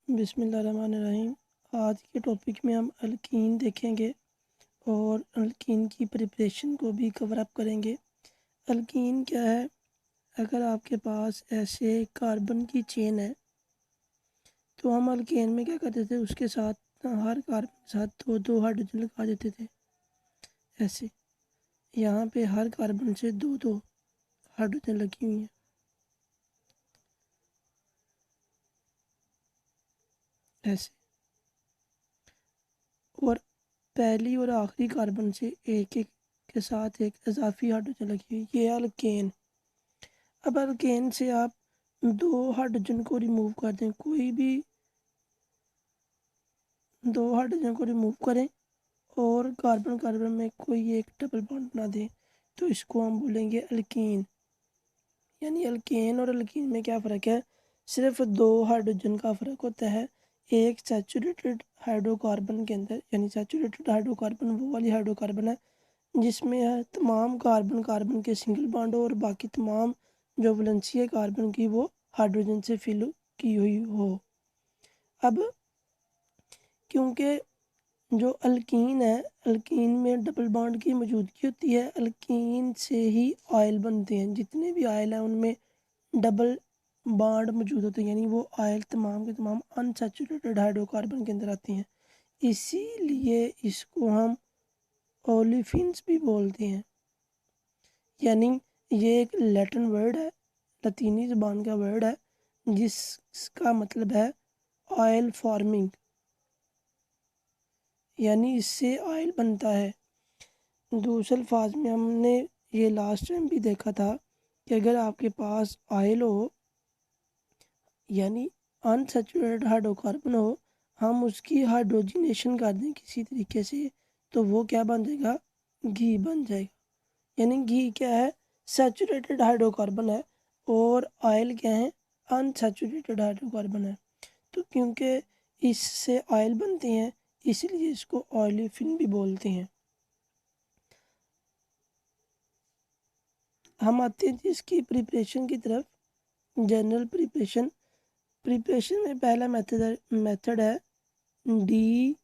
बिस्मिल्लाहिर्रहमानिर्रहीम। आज के टॉपिक में हम अल्कीन देखेंगे और अल्कीन की प्रिपरेशन को भी कवर अप करेंगे। अल्कीन क्या है? अगर आपके पास ऐसे कार्बन की चेन है तो हम अल्केन में क्या करते थे, उसके साथ हर कार्बन के साथ दो दो हाइड्रोजन लगा देते थे। ऐसे यहाँ पे हर कार्बन से दो दो हाइड्रोजन लगी हुई हैं। ऐसे, और पहली और आखिरी कार्बन से एक एक के साथ एक इजाफी हाइड्रोजन लगी हुई, ये है अल्केन। अब अल्केन से आप दो हाइड्रोजन को रिमूव कर दें, कोई भी दो हाइड्रोजन को रिमूव करें और कार्बन कार्बन में कोई एक डबल बॉन्ड बना दें, तो इसको हम बोलेंगे अल्कीन। यानी अल्केन और अल्कीन में क्या फ़र्क है? सिर्फ दो हाइड्रोजन का फ़र्क होता है। एक सैचुरेटेड हाइड्रोकार्बन के अंदर, यानी सैचुरेटेड हाइड्रोकार्बन वो वाली हाइड्रोकार्बन है जिसमें है तमाम कार्बन कार्बन के सिंगल बॉन्ड हो और बाकी तमाम जो वैलेंसी है कार्बन की वो हाइड्रोजन से फिल की हुई हो। अब क्योंकि जो अल्कीन है, अल्कीन में डबल बॉन्ड की मौजूदगी होती है, अल्कीन से ही ऑयल बनते हैं। जितने भी ऑयल हैं उनमें डबल बॉन्ड मौजूद होते हैं, यानी वो ऑयल तमाम के तमाम अनसैचुरेटेड हाइड्रोकार्बन के अंदर आती हैं। इसीलिए इसको हम ओलिफिन्स भी बोलते हैं। यानी ये एक लैटिन वर्ड है, लतीनी ज़बान का वर्ड है जिसका मतलब है ऑयल फार्मिंग, यानी इससे ऑयल बनता है। दूसरे अल्फाज में हमने ये लास्ट टाइम भी देखा था कि अगर आपके पास ऑयल हो, यानी अनसैचुरेटेड हाइड्रोकार्बन हो, हम उसकी हाइड्रोजनेशन कर दें किसी तरीके से, तो वो क्या बन जाएगा? घी बन जाएगा। यानी घी क्या है? सैचुरेटेड हाइड्रोकार्बन है और ऑयल क्या है? अनसैचुरेटेड हाइड्रोकार्बन है। तो क्योंकि इससे ऑयल बनते हैं इसलिए इसको ऑयलिफिन भी बोलते हैं। हम आते हैं इसकी प्रिपरेशन की तरफ। जनरल प्रिपरेशन में पहला मेथड है D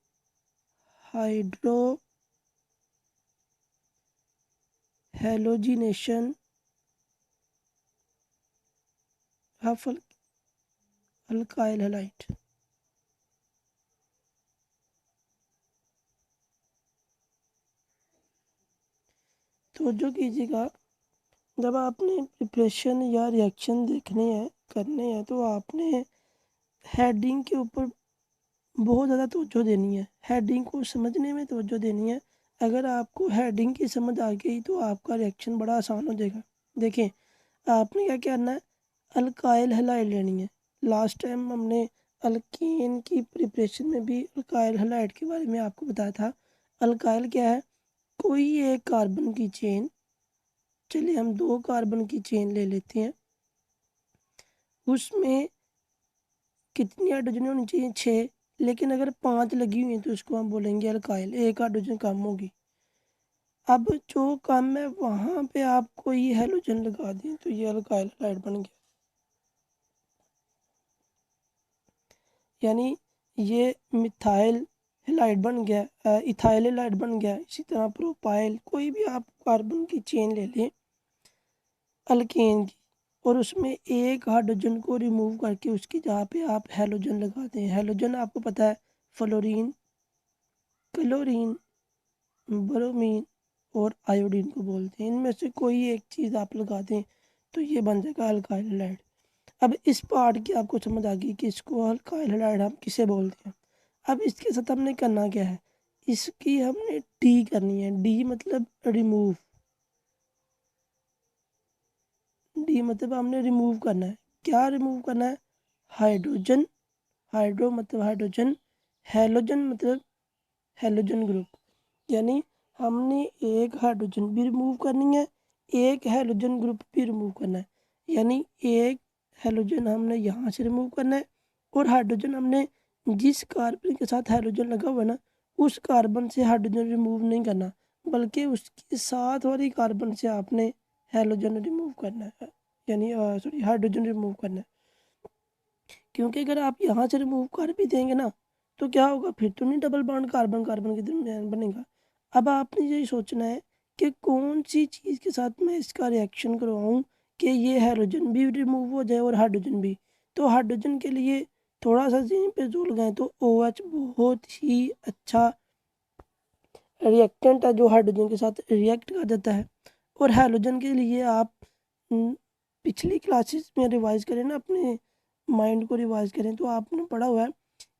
hydro halogenation of alkyl halide. तो जो कीजिएगा, जब आपने प्रिपरेशन या रिएक्शन देखने हैं करने हैं तो आपने हेडिंग के ऊपर बहुत ज़्यादा तवज्जो देनी है, हेडिंग को समझने में तवज्जो देनी है। अगर आपको हेडिंग की समझ आ गई तो आपका रिएक्शन बड़ा आसान हो जाएगा। देखें, आपने क्या करना है, अल्काइल हैलाइड लेनी है। लास्ट टाइम हमने अल्कीन की प्रिपरेशन में भी अल्काइल हैलाइड के बारे में आपको बताया था। अल्काइल क्या है? कोई एक कार्बन की चेन, चलिए हम दो कार्बन की चेन ले लेते हैं, उसमें कितनी हाइड्रोजन होनी चाहिए? 6, लेकिन अगर 5 लगी हुई हैं तो उसको हम बोलेंगे अल्काइल, एक हाइड्रोजन कम होगी। अब जो कम है वहाँ पे आप कोई हेलोजन लगा दें तो ये अल्काइल हैलाइड बन गया। यानी ये मिथाइल हैलाइड बन गया, इथाइल हैलाइड बन गया। इसी तरह प्रोपाइल, कोई भी आप कार्बन की चेन ले लें अल्केन की, और उसमें एक हाइड्रोजन को रिमूव करके उसकी जगह पे आप हेलोजन लगा दें। हेलोजन आपको पता है फ्लोरीन, क्लोरीन, ब्रोमीन और आयोडीन को बोलते हैं। इनमें से कोई एक चीज़ आप लगा दें तो ये बन जाएगा अल्काइल हैलाइड। अब इस पार्ट की आपको समझ आ गई कि इसको अल्काइल हैलाइड हम किसे बोलते हैं। अब इसके साथ हमने करना क्या है, इसकी हमने डी करनी है। डी मतलब रिमूव, डी मतलब हमने रिमूव करना है। क्या रिमूव करना है? हाइड्रोजन, हाइड्रो मतलब हाइड्रोजन, हेलोजन मतलब हेलोजन ग्रुप। यानी हमने एक हाइड्रोजन भी रिमूव करनी है, एक हेलोजन ग्रुप भी रिमूव करना है। यानी एक हेलोजन हमने यहाँ से रिमूव करना है और हाइड्रोजन हमने जिस कार्बन के साथ हाइड्रोजन लगा हुआ है ना, उस कार्बन से हाइड्रोजन रिमूव नहीं करना, बल्कि उसके साथ वाली कार्बन से आपने हेलोजन रिमूव करना है, यानी सॉरी हाइड्रोजन रिमूव करना है। क्योंकि अगर आप यहाँ से रिमूव कर भी देंगे ना तो क्या होगा, फिर तो नहीं डबल बॉन्ड कार्बन कार्बन के दरमियान बनेगा। अब आपने ये सोचना है कि कौन सी चीज़ के साथ मैं इसका रिएक्शन करवाऊँ कि ये हाइड्रोजन भी रिमूव हो जाए और हाइड्रोजन भी। तो हाइड्रोजन के लिए थोड़ा सा यहीं पे जोड़ गए तो OH बहुत ही अच्छा रिएक्टेंट है जो हाइड्रोजन के साथ रिएक्ट कर देता है। और हाइड्रोजन के लिए आप पिछली क्लासेस में रिवाइज करें ना, अपने माइंड को रिवाइज करें तो आपने पढ़ा हुआ है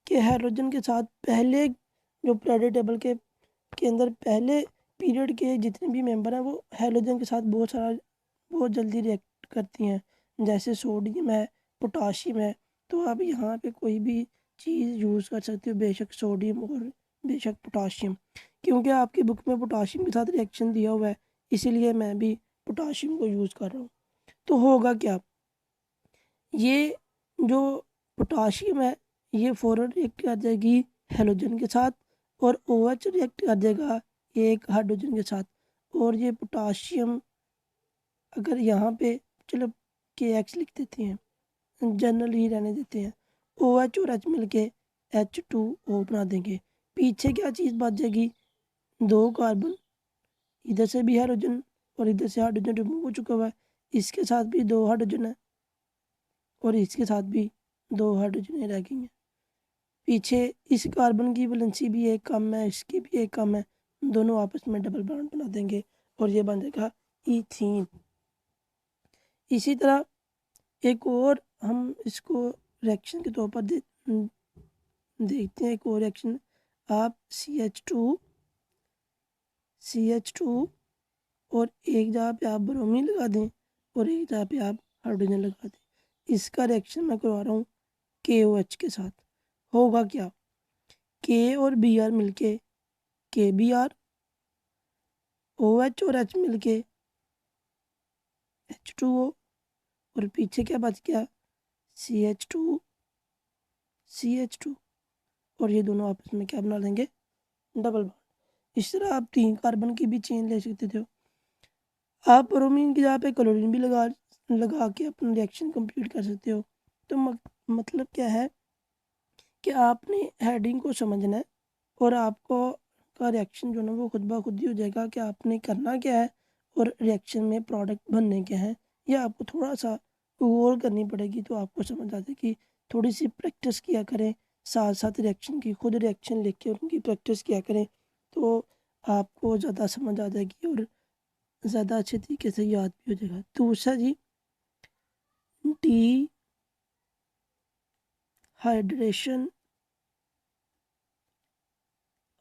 कि हाइड्रोजन के साथ पहले जो पीरियोडिक टेबल के अंदर पहले पीरियड के जितने भी मेंबर हैं वो हाइड्रोजन के साथ बहुत जल्दी रिएक्ट करती हैं। जैसे सोडियम है, पोटाशियम है। तो आप यहाँ पे कोई भी चीज़ यूज़ कर सकते हो, बेशक सोडियम और बेशक पोटाशियम, क्योंकि आपकी बुक में पोटाशियम के साथ रिएक्शन दिया हुआ है, इसीलिए मैं भी पोटाशियम को यूज़ कर रहा हूँ। तो होगा क्या, ये जो पोटाशियम है ये फ़ौरन रिएक्ट कर जाएगी हेलोजन के साथ और OH रिएक्ट कर जाएगा एक हाइड्रोजन के साथ। और ये पोटाशियम अगर यहाँ पे चलो KX लिख देते हैं, जनरल ही रहने देते हैं, OH और H मिलके H2O बना देंगे। पीछे क्या चीज़ बच जाएगी, 2 कार्बन, इधर से भी हाइड्रोजन और इधर से हाइड्रोजन रिमूव हो चुका हुआ है, इसके साथ भी 2 हाइड्रोजन है और इसके साथ भी 2 हाइड्रोजन रह गई हैं। पीछे इस कार्बन की वैलेंसी भी एक कम है, इसकी भी एक कम है, दोनों आपस में डबल बॉन्ड बना देंगे और ये बन जाएगा ईथीन। इसी तरह एक और हम इसको रिएक्शन के तौर पर देखते हैं। एक और रिएक्शन, आप CH2 और एक जगह पे आप ब्रोमीन लगा दें और एक जगह पे आप हाइड्रोजन लगा दें। इसका रिएक्शन मैं करवा रहा हूँ KOH के साथ। होगा क्या, K और Br मिलके KBr, OH और H मिलके H2O और पीछे क्या बच गया, CH2 और ये दोनों आपस में क्या बना लेंगे, डबल बॉन्ड। इस तरह आप 3 कार्बन की भी चेन ले सकते थे। आप ब्रोमीन की जगह पे क्लोरीन भी लगा के अपना रिएक्शन कंप्लीट कर सकते हो। तो मतलब क्या है कि आपने हेडिंग को समझना है और आपको का रिएक्शन जो है ना वो खुद ब खुद ही हो जाएगा कि आपने करना क्या है और रिएक्शन में प्रोडक्ट बनने क्या है। यह आपको थोड़ा सा गौर करनी पड़ेगी तो आपको समझ आ जाएगी। थोड़ी सी प्रैक्टिस किया करें साथ साथ रिएक्शन की, खुद रिएक्शन लिख के उनकी प्रैक्टिस किया करें तो आपको ज़्यादा समझ आ जाएगी और ज़्यादा अच्छे तरीके से याद भी हो जाएगा। दूसरा जी, डिहाइड्रेशन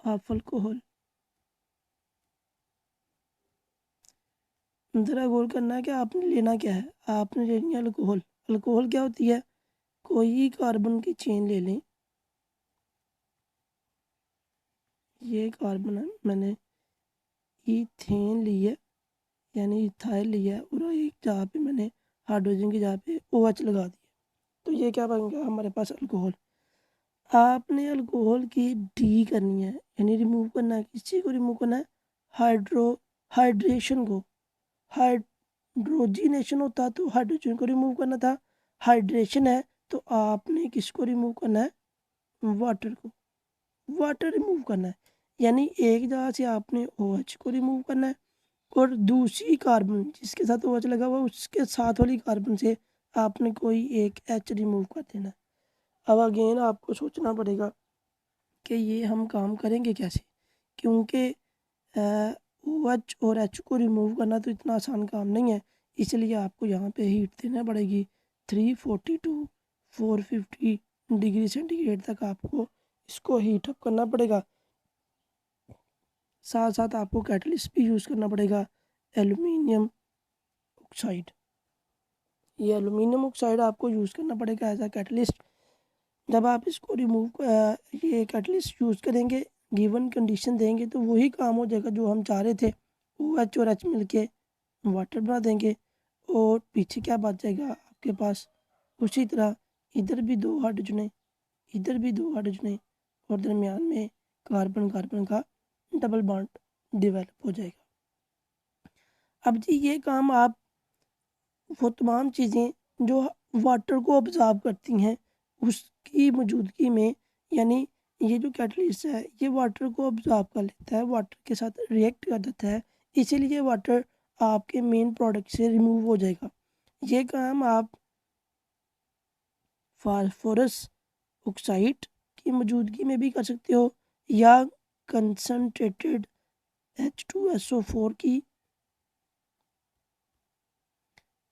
ऑफ अल्कोहल। ज़रा गौर करना है कि आपने लेना क्या है। आपने लेनी है अल्कोहल। अल्कोहल क्या होती है, कोई कार्बन की चेन ले लें, ये कार्बन है, मैंने ईथेन ली है यानी इथाइल लिया है और एक जगह पे मैंने हाइड्रोजन की जगह पे OH लगा दिया, तो ये क्या बन गया हमारे पास अल्कोहल। आपने अल्कोहल की डी करनी है यानी रिमूव करना है। किस चीज़ को रिमूव करना है, हाइड्रेशन को। हाइड्रोजिनेशन होता तो हाइड्रोजन को रिमूव करना था, हाइड्रेशन है तो आपने किसको रिमूव करना है, वाटर को। वाटर रिमूव करना है यानी एक जगह से आपने OH को रिमूव करना है और दूसरी कार्बन जिसके साथ OH लगा हुआ है उसके साथ वाली कार्बन से आपने कोई एक H रिमूव कर देना है। अब अगेन आपको सोचना पड़ेगा कि ये हम काम करेंगे कैसे, क्योंकि OH और H को रिमूव करना तो इतना आसान काम नहीं है। इसलिए आपको यहाँ पे हीट देना पड़ेगी 340 टू 450 डिग्री सेंटीग्रेड तक आपको इसको हीट अप करना पड़ेगा। साथ साथ आपको कैटलिस्ट भी यूज़ करना पड़ेगा, एल्युमिनियम ऑक्साइड। ये एल्युमिनियम ऑक्साइड आपको यूज़ करना पड़ेगा एज अ कैटलिस्ट। जब आप इसको ये कैटलिस्ट यूज़ करेंगे, गिवन कंडीशन देंगे तो वही काम हो जाएगा जो हम चाह रहे थे। OH और H मिलके वाटर बना देंगे और पीछे क्या बच जाएगा आपके पास, उसी तरह इधर भी 2 हाइड्रोजन है, इधर भी 2 हाइड्रोजन है और दरमियान में कार्बन कार्बन का डबल बॉन्ड डेवलप हो जाएगा। अब जी ये काम आप वो तमाम चीज़ें जो वाटर को ऑब्जॉर्व करती हैं उसकी मौजूदगी में, यानी ये जो कैटलिस्ट है ये वाटर को ऑब्जॉर्ब कर लेता है, वाटर के साथ रिएक्ट कर देता है, इसीलिए वाटर आपके मेन प्रोडक्ट से रिमूव हो जाएगा। ये काम आप फास्फोरस ऑक्साइड की मौजूदगी में भी कर सकते हो, या कंसनट्रेटेड H2SO4 की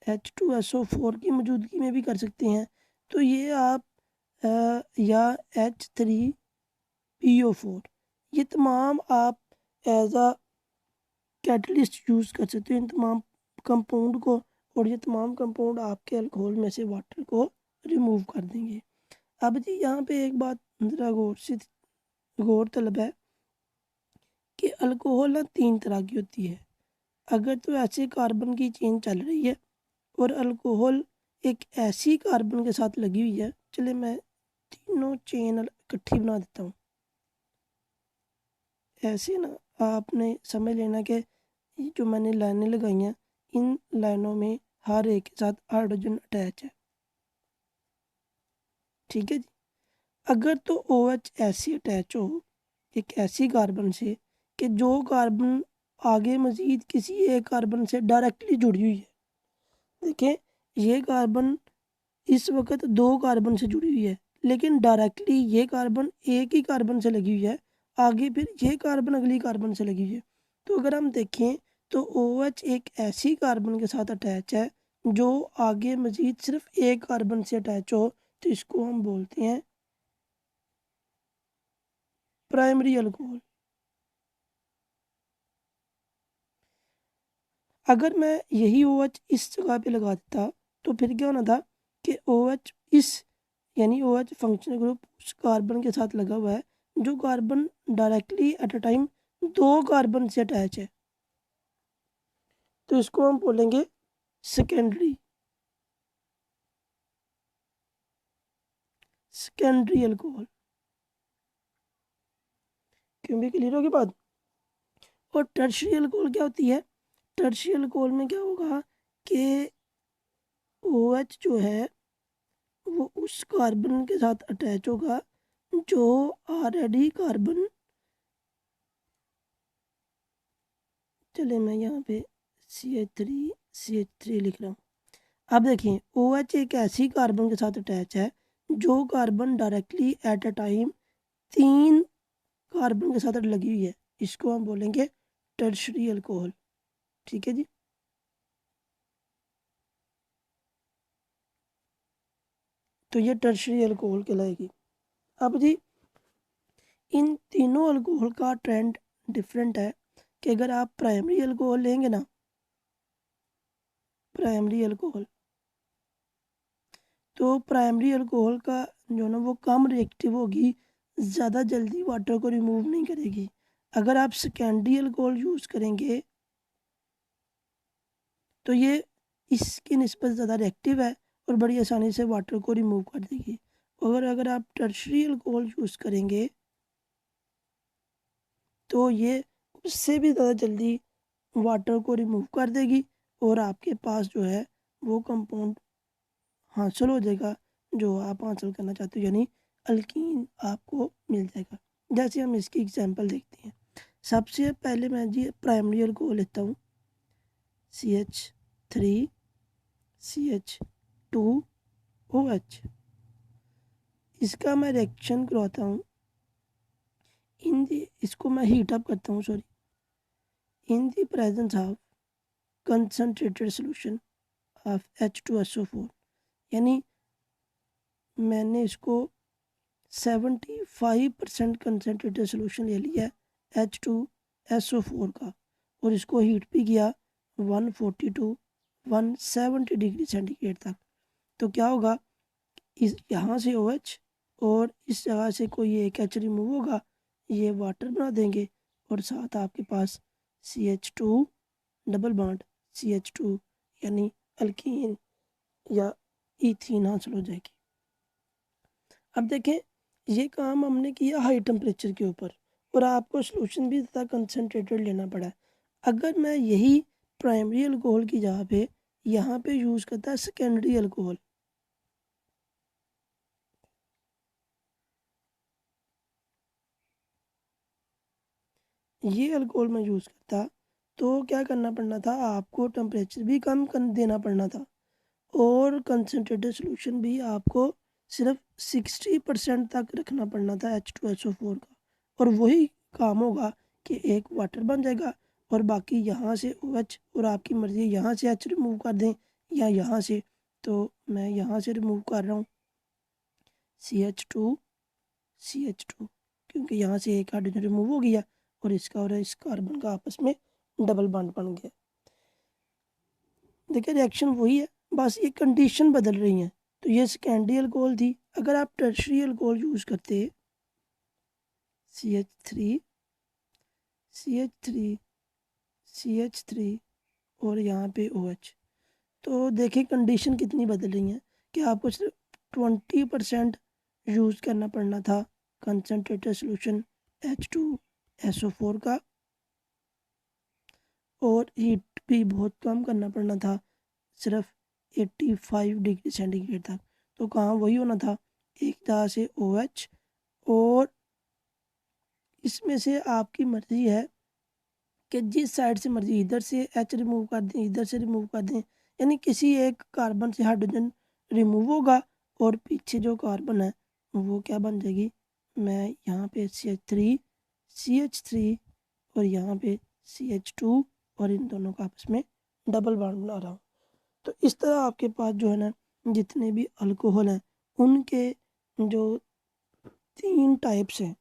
H2SO4 की मौजूदगी में भी कर सकते हैं। तो ये आप या H3PO4, ये तमाम आप एज अ कैटलिस्ट यूज़ कर सकते हो इन तमाम कंपाउंड को, और ये तमाम कंपाउंड आपके अल्कोहल में से वाटर को रिमूव कर देंगे। अब जी यहाँ पे एक बात ज़रा गौर तलब है कि अल्कोहल ना 3 तरह की होती है। अगर तो ऐसे कार्बन की चेन चल रही है और अल्कोहल एक ऐसी कार्बन के साथ लगी हुई है, चले मैं तीनों चेन इकट्ठी बना देता हूँ। ऐसे ना आपने समझ लेना कि ये जो मैंने लाइनें लगाई हैं, इन लाइनों में हर एक के साथ हाइड्रोजन अटैच है। ठीक है जी। अगर तो OH ऐसी अटैच हो एक ऐसी कार्बन से कि जो कार्बन आगे मजीद किसी एक कार्बन से डायरेक्टली जुड़ी हुई है। देखें, ये कार्बन इस वक्त 2 कार्बन से जुड़ी हुई है, लेकिन डायरेक्टली ये कार्बन एक ही कार्बन से लगी हुई है, आगे फिर ये कार्बन अगली कार्बन से लगी हुई है। तो अगर हम देखें तो OH एक ऐसी कार्बन के साथ अटैच है जो आगे मजीद सिर्फ एक कार्बन से अटैच हो, तो इसको हम बोलते हैं प्राइमरी अल्कोहल। अगर मैं यही OH इस जगह पे लगा देता तो फिर क्या होना था कि OH इस, यानी OH फंक्शनल ग्रुप उस कार्बन के साथ लगा हुआ है जो carbon directly at a time 2 carbon से अटैच है, तो इसको हम बोलेंगे सेकेंडरी सेकेंडरी अल्कोहल। क्यों भी क्लियर होगी बात। और टर्शियरी अल्कोहल क्या होती है? टर्शियरी अल्कोहल में क्या होगा कि OH जो है वो उस कार्बन के साथ अटैच होगा जो ऑलरेडी कार्बन, चले मैं यहाँ पे CH3 लिख रहा हूँ। अब देखिए OH एक ऐसी कार्बन के साथ अटैच है जो carbon directly at a time 3 carbon के साथ लगी हुई है, इसको हम बोलेंगे टर्शरी अल्कोहल। ठीक है जी। तो ये टर्शरी अल्कोहल कहलाएगी। अब जी इन तीनों अल्कोहल का ट्रेंड डिफरेंट है कि अगर आप प्राइमरी अल्कोहल लेंगे ना, प्राइमरी अल्कोहल, तो प्राइमरी अल्कोहल का जो ना वो कम रिएक्टिव होगी, ज़्यादा जल्दी वाटर को रिमूव नहीं करेगी। अगर आप सेकेंडरी अल्कोहल यूज़ करेंगे तो ये इसकी निस्बत ज़्यादा रिएक्टिव है और बड़ी आसानी से वाटर को रिमूव कर देगी। और अगर आप टर्शरी अल्कोहल यूज़ करेंगे तो ये उससे भी ज़्यादा जल्दी वाटर को रिमूव कर देगी और आपके पास जो है वो कंपाउंड हासिल हो जाएगा जो आप हासिल करना चाहते हो, यानी अल्कीन आपको मिल जाएगा। जैसे हम इसकी एग्जांपल देखते हैं। सबसे पहले मैं जी प्राइमरी अल्कोहल लेता हूँ, CH3CH2OH। इसका मैं रिएक्शन करवाता हूँ इसको मैं हीट अप करता हूँ, sorry, in the presence of concentrated solution of H2SO4, यानी मैंने इसको 75% कंसनट्रेटेड सोल्यूशन ले लिया है H2SO4 का, और इसको हीट भी किया 140 टू 170 डिग्री सेंटीग्रेड तक। तो क्या होगा, इस यहाँ से OH और इस जगह से कोई एक H रिमूव होगा, ये वाटर बना देंगे और साथ आपके पास CH2 डबल बॉन्ड CH2 यानी अल्कीन या ईथीन हासिल हो जाएगी। अब देखें, ये काम हमने किया हाई टेम्परेचर के ऊपर और आपको सोल्यूशन भी ज़्यादा कंसनट्रेटेड लेना पड़ा है। अगर मैं यही प्राइमरी अल्कोहल की जगह पे यहाँ पे यूज़ करता है सेकेंडरी अल्कोहल, ये अल्कोहल मैं यूज़ करता तो क्या करना पड़ना था, आपको टेम्परेचर भी कम कर देना पड़ना था और कंसनट्रेटेड सोल्यूशन भी आपको सिर्फ 60% तक रखना पड़ना था H2SO4 का, और वही काम होगा कि एक वाटर बन जाएगा और बाकी यहाँ से OH, और आपकी मर्ज़ी यहाँ से H रिमूव कर दें या यहाँ से, तो मैं यहाँ से रिमूव कर रहा हूँ CH2 क्योंकि यहाँ से एक हाइड्रोजन रिमूव हो गया और इसका और इस कार्बन का आपस में डबल बॉन्ड बन गया। देखिए रिएक्शन वही है, बस ये कंडीशन बदल रही हैं। तो ये सेकेंडरी अल्कोहल थी। अगर आप टर्शरी अल्कोहल यूज़ करते CH3 CH3 CH3 और यहाँ पे OH, तो देखिए कंडीशन कितनी बदल रही है कि आपको सिर्फ 20% यूज़ करना पड़ना था कंसनट्रेटेड सोल्यूशन H2SO4 का, और हीट भी बहुत कम करना पड़ना था, सिर्फ 85 डिग्री सेंटीग्रेड तक। तो कहाँ वही होना था, एक तरह से OH, और इसमें से आपकी मर्जी है कि जिस साइड से मर्जी, इधर से H रिमूव कर दें, इधर से रिमूव कर दें, यानी किसी एक कार्बन से हाइड्रोजन रिमूव होगा और पीछे जो कार्बन है वो क्या बन जाएगी, मैं यहाँ पे CH3 और यहाँ पे CH2 और इन दोनों का आपस में डबल बॉन्ड बना रहा हूँ। तो इस तरह आपके पास जो है ना जितने भी अल्कोहल हैं उनके जो 3 टाइप्स हैं,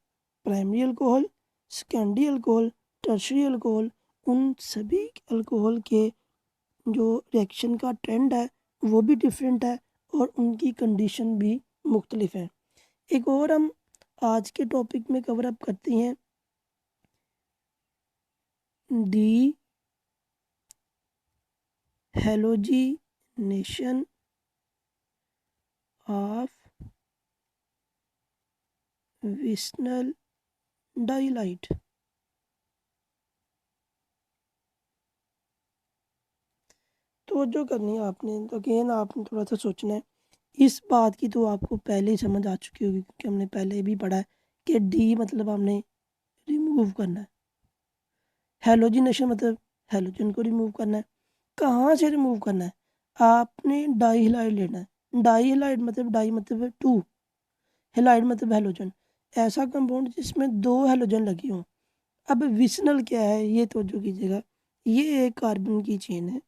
primary alcohol, secondary alcohol, tertiary alcohol, उन सभी अल्कोहल के जो रिएक्शन का ट्रेंड है वो भी डिफरेंट है और उनकी कंडीशन भी मुख्तलिफ है। एक और हम आज के टॉपिक में कवर अप करते हैं डी हेलोजिनेशन ऑफ विस्नल डाइलाइट। तो जो करनी है आपने, तो अगेन आपने थोड़ा सा सोचना है। इस बात की तो आपको पहले ही समझ आ चुकी होगी क्योंकि हमने पहले भी पढ़ा है कि डी मतलब हमने रिमूव करना है, हेलोजिनेशन मतलब हेलोजन को रिमूव करना है। कहाँ से रिमूव करना है, आपने डाई हेलाइड लेना है। डाई हेलाइड मतलब डाई मतलब है 2, हेलाइड मतलब हेलोजन, ऐसा कंपाउंड जिसमें 2 हेलोजन लगे हों। अब विसनल क्या है ये तो जो कीजिएगा, ये एक कार्बन की चेन है।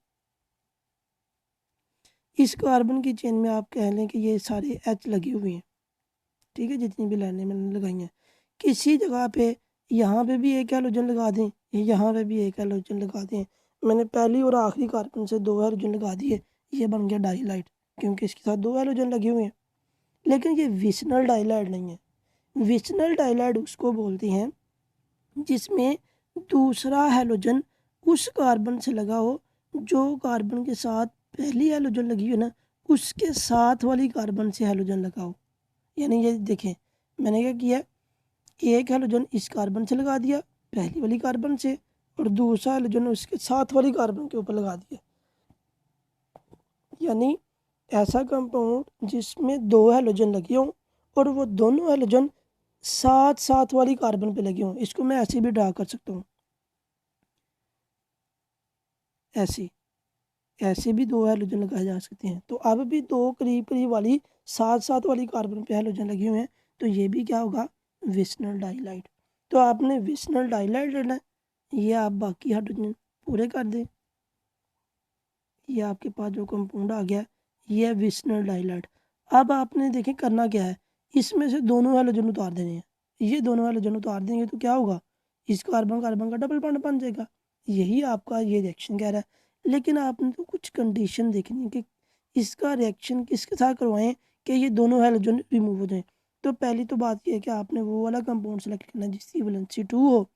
इस कार्बन की चेन में आप कह लें कि ये सारे H लगे हुए हैं, ठीक है, जितनी भी लाइनें मैंने लगाई हैं। किसी जगह पे यहाँ पे भी एक हैलोजन लगा दें, यहाँ पे भी एक हैलोजन लगा दें। मैंने पहली और आखिरी कार्बन से 2 हैलोजन लगा दिए, ये बन गया डाईलाइट क्योंकि इसके साथ 2 हैलोजन लगे हुए हैं। लेकिन ये विसनल डाईलाइट नहीं है। विसनल डाईलाइट उसको बोलते हैं जिसमें दूसरा हैलोजन उस कार्बन से लगा हो जो कार्बन के साथ पहली हैलोजन लगी हो ना, उसके साथ वाली कार्बन से हैलोजन लगा हो। यानी ये देखें मैंने क्या किया, एक हैलोजन इस कार्बन से लगा दिया पहली वाली कार्बन से, और दूसरा हैलोजन उसके साथ वाली कार्बन के ऊपर लगा दिया। यानी ऐसा कंपाउंड जिसमें 2 हैलोजन लगे हों और वो दोनों हैलोजन साथ साथ वाली कार्बन पे लगे हों। इसको मैं ऐसे भी ड्रा कर सकता हूँ, ऐसे ऐसे भी 2 हैलोजन लगाए जा सकते हैं। तो अब भी 2 करीब करीब वाली साथ साथ वाली कार्बन पे हैलोजन लगे हुए हैं, तो ये भी क्या होगा, विसनल डाइलाइट। तो आपने विसनल डाइलाइट लेना है, ये आप बाकी हाइड्रोजन पूरे कर दें। ये आपके पास जो कंपाउंड आ गया ये है विसनल डाइलाइट। अब आपने देखें करना क्या है, इसमें से दोनों हैलोजन उतार देने हैं। ये दोनों हैलोजन उतार देंगे तो क्या होगा, इस कार्बन कार्बन का डबल बॉन्ड बन जाएगा। यही आपका ये रिएक्शन कह रहा है। लेकिन आपने तो कुछ कंडीशन देखनी है कि इसका रिएक्शन किसके साथ करवाएं कि ये दोनों हैलोजन रिमूव हो जाएं। तो पहली तो बात यह है कि आपने वो वाला कंपाउंड सेलेक्ट करना है जिसकी वैलेंसी 2 हो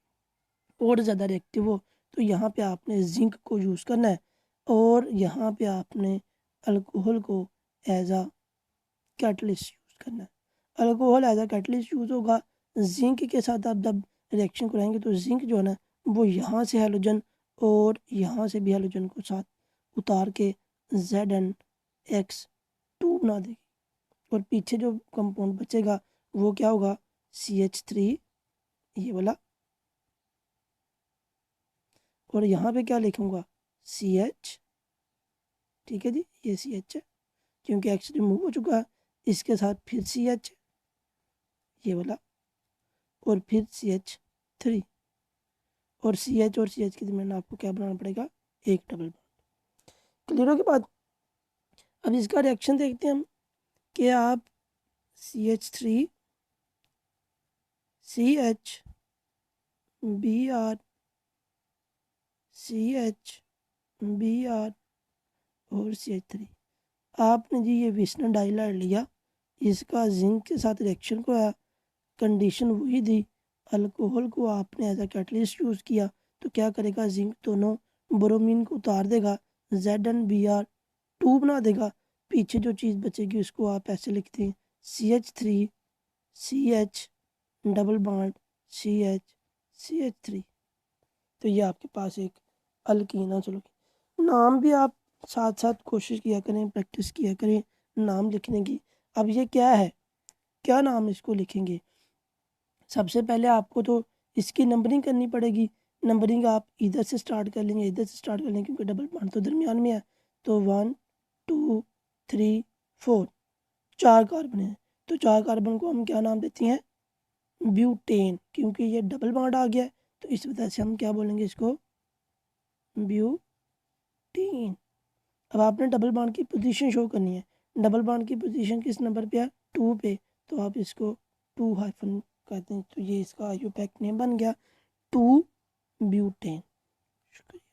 और ज़्यादा रिएक्टिव हो। तो यहाँ पे आपने जिंक को यूज़ करना है और यहाँ पे आपने अल्कोहल को एज आ कैटलिस्ट यूज़ करना है। अल्कोहल एज आ कैटलिस्ट यूज़ होगा। जिंक के साथ आप जब रिएक्शन कराएंगे तो जिंक जो है ना वो यहाँ से हैलोजन और यहाँ से भी हैलोजन को साथ उतार के ZnX2 बना देगी, और पीछे जो कंपाउंड बचेगा वो क्या होगा, CH3, ये वाला, और यहाँ पे क्या लिखूँगा, CH। ठीक है जी, ये CH है क्योंकि H रिमूव हो चुका है। इसके साथ फिर CH ये वाला, और फिर CH3, और CH और CH के दरमियान आपको क्या बनाना पड़ेगा, एक डबल बॉन्ड। क्लियर हो के बाद अब इसका रिएक्शन देखते हैं हम कि आप CH3 CH Br CH Br और CH3, आपने जी ये विस्नर डाइलाइड लिया, इसका जिंक के साथ रिएक्शन को आया, कंडीशन वही दी, अल्कोहल को आपने एज अ कैटलिस्ट यूज़ किया, तो क्या करेगा, जिंक दोनों ब्रोमीन को उतार देगा, ZnBr2 बना देगा। पीछे जो चीज़ बचेगी उसको आप ऐसे लिखते हैं, CH3 CH double bond CH तो ये आपके पास एक अल्कीन है। चलो नाम भी आप साथ साथ कोशिश किया करें, प्रैक्टिस किया करें नाम लिखने की। अब ये क्या है, क्या नाम इसको लिखेंगे, सबसे पहले आपको तो इसकी नंबरिंग करनी पड़ेगी। नंबरिंग आप इधर से स्टार्ट कर लेंगे, इधर से स्टार्ट कर लेंगे क्योंकि डबल बॉन्ड तो दरमियान में है। तो 1 2 3 4, 4 कार्बन है, तो 4 कार्बन को हम क्या नाम देते हैं, ब्यूटेन, क्योंकि ये डबल बॉन्ड आ गया है तो इस वजह से हम क्या बोलेंगे इसको, ब्यूटीन। अब आपने डबल बॉन्ड की पोजीशन शो करनी है, डबल बॉन्ड की पोजीशन किस नंबर पे है, 2 पे, तो आप इसको 2 हाइफन कहते हैं, तो ये इसका आयुपैक नेम बन गया 2 ब्यूटेन। शुक्रिया।